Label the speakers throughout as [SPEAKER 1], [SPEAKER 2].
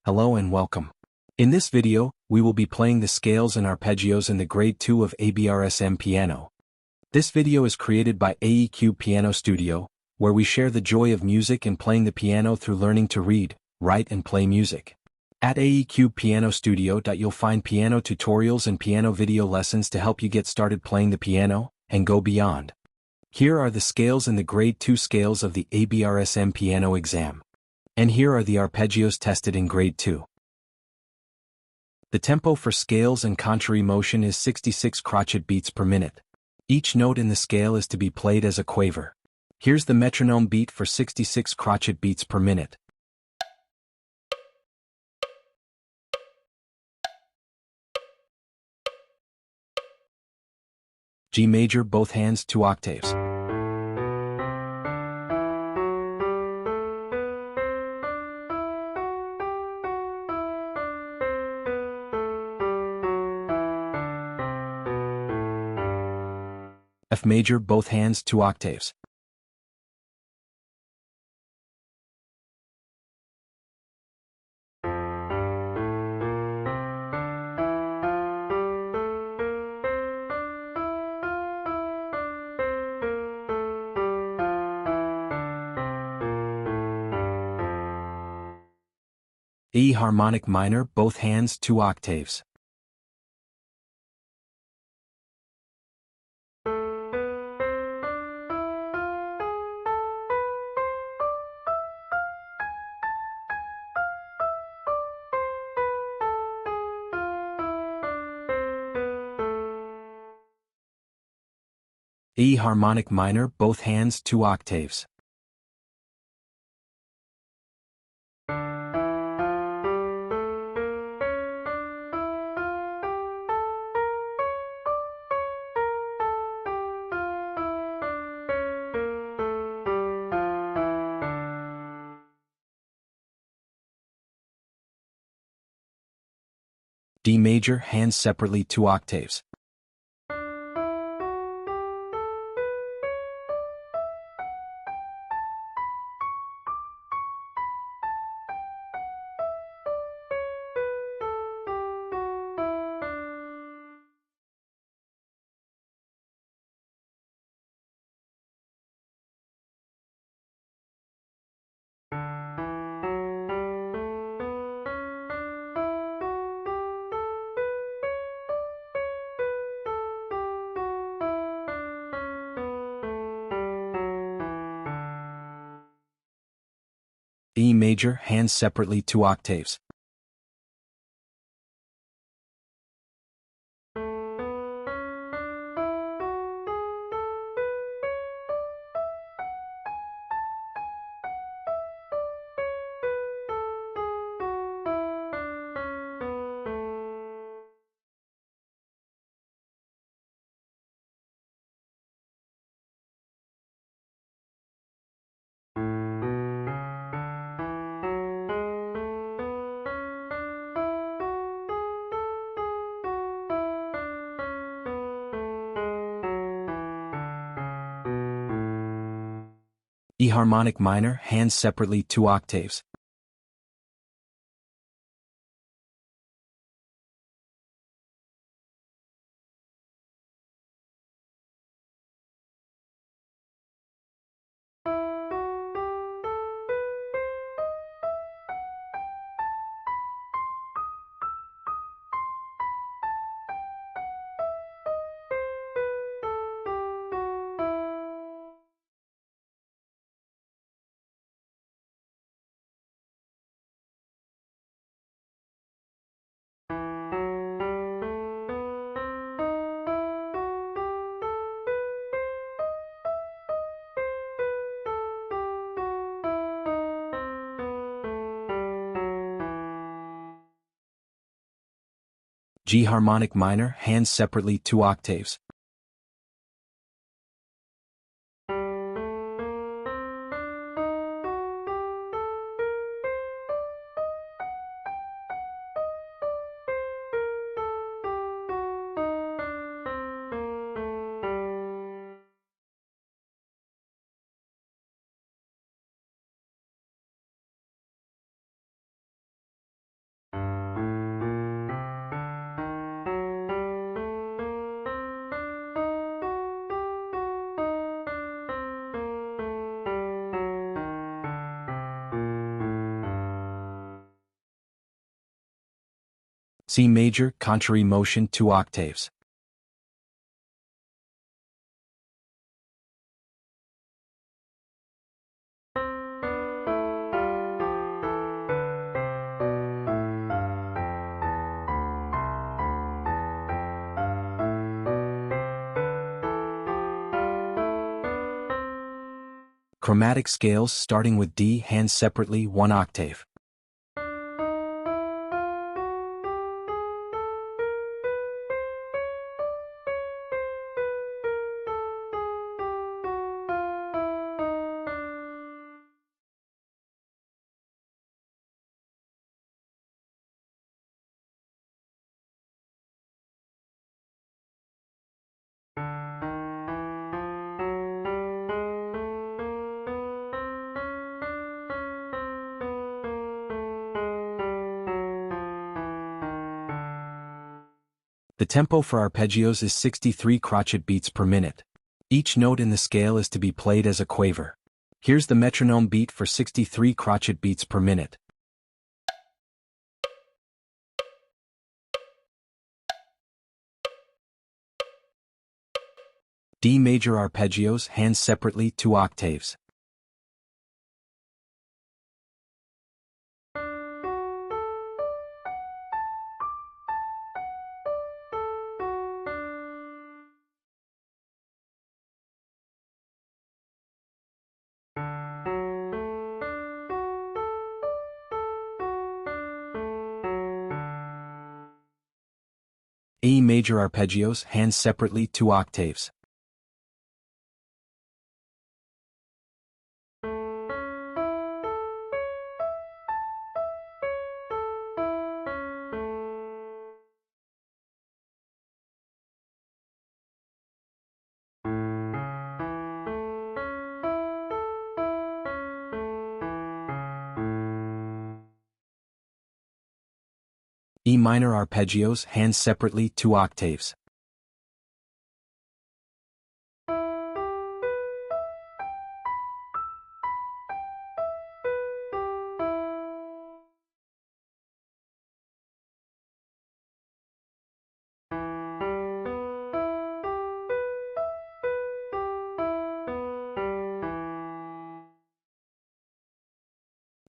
[SPEAKER 1] Hello and welcome. In this video, we will be playing the scales and arpeggios in the Grade 2 of ABRSM Piano. This video is created by ACube Piano Studio, where we share the joy of music and playing the piano through learning to read, write and play music. At ACube Piano Studio, you'll find piano tutorials and piano video lessons to help you get started playing the piano and go beyond. Here are the scales in the Grade 2 scales of the ABRSM Piano exam. And here are the arpeggios tested in Grade 2. The tempo for scales and contrary motion is 66 crotchet beats per minute. Each note in the scale is to be played as a quaver. Here's the metronome beat for 66 crotchet beats per minute. G major, both hands, 2 octaves. F major, both hands, 2 octaves. E harmonic minor, both hands, 2 octaves. E harmonic minor, both hands, 2 octaves. D major, hands separately, 2 octaves. E major, hands separately, 2 octaves. E harmonic minor, hands separately, 2 octaves. G harmonic minor, hands separately, 2 octaves. C major, contrary motion 2 octaves. Chromatic scales starting with D, hands separately 1 octave. The tempo for arpeggios is 63 crotchet beats per minute. Each note in the scale is to be played as a quaver. Here's the metronome beat for 63 crotchet beats per minute. D major arpeggios, hands separately 2 octaves. E major arpeggios, hands separately 2 octaves. E minor arpeggios, hands separately 2 octaves.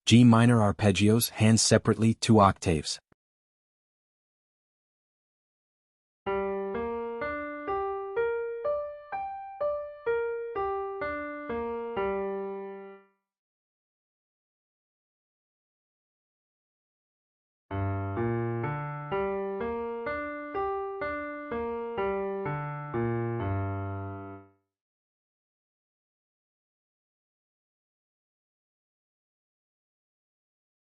[SPEAKER 1] G minor arpeggios, hands separately 2 octaves.